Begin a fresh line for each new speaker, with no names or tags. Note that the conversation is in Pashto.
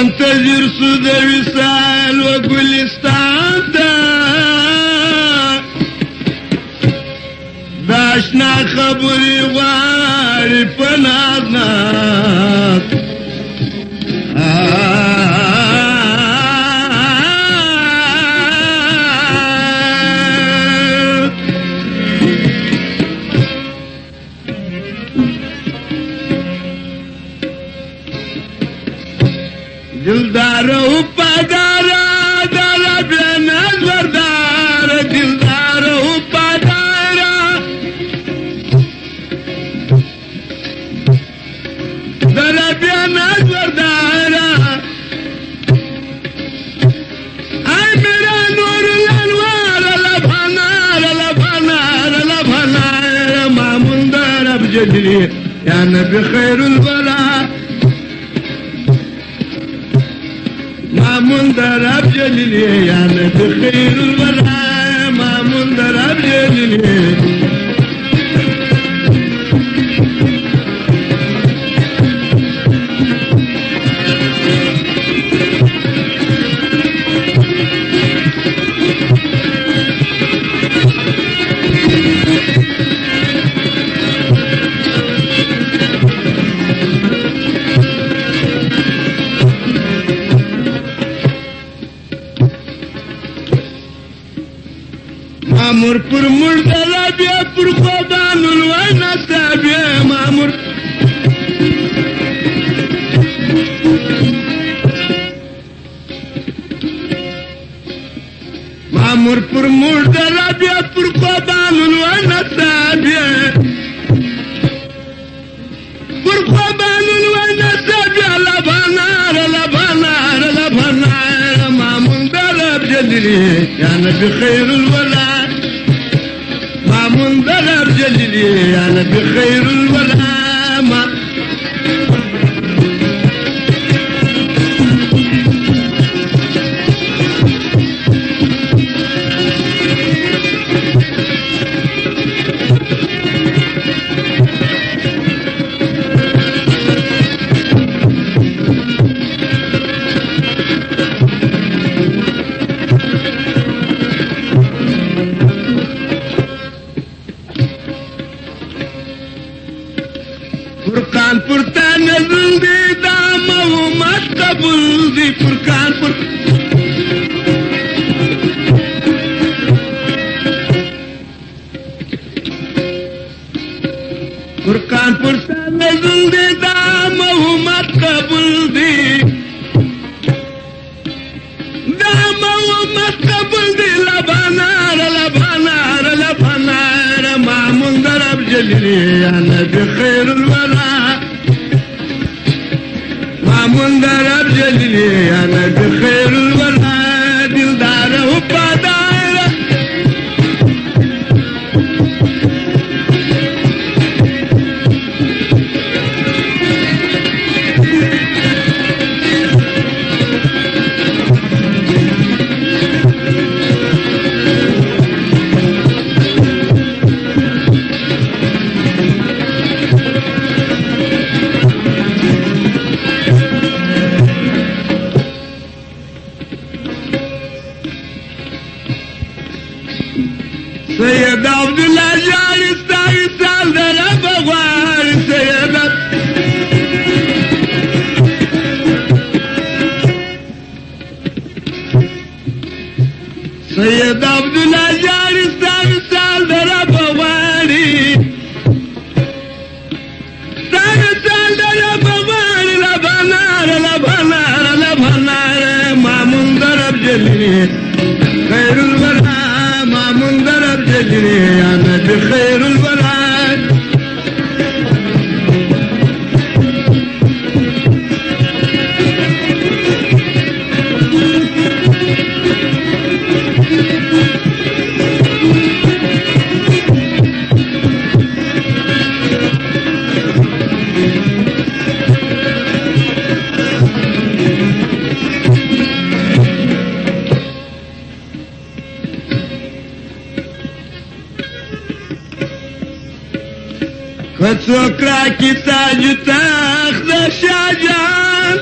منتظر سو د وصال و ګلستان ته دا اشنا خبرې غواړي په ناز ناز دلدار و پادارا دارا بینا زوردار دلدار و پادارا دارا بینا زوردارا ay mera nur lanwar labhanar labhanar labhanar mamun darab jadri ya nabi khairul wara مامون درب جلیلی یا نبی خیر الورا مامون درب جلیلی مامور پر مردلا بیا پر خوبان الوی نستا بیا مامور مامور پر مردلا بیا پر خوبان الوی نستا بیا پر خوبان الوی نستا بیا لبانار لبانار لبانار مامون درب جدری یا نبی خیر الولا مامون درب جلیلی یا نبی خیر الولا فرقان پرتا نزل دی دام و مت قبول دی فرقان پر فرقان پرتا نزل دی دام و مت قبول دی دام و مت قبول دی لبانار لبانار لبانار مامون درب جلیلی یا نبی خیر الورا مامون درب جلیلی یا نبی خیر الورا دلدار و پادار سید عبداللہ جان استائی سال در بغوار سید عبداللہ جان استائی سال در بغواری سال در بغواری لبنار لبنار لبنار مامون درب جلیلی خیر الورا مامون درب جلیلی یا نبی خیر الورا فتوكرا كي تاج تاخذ شاجان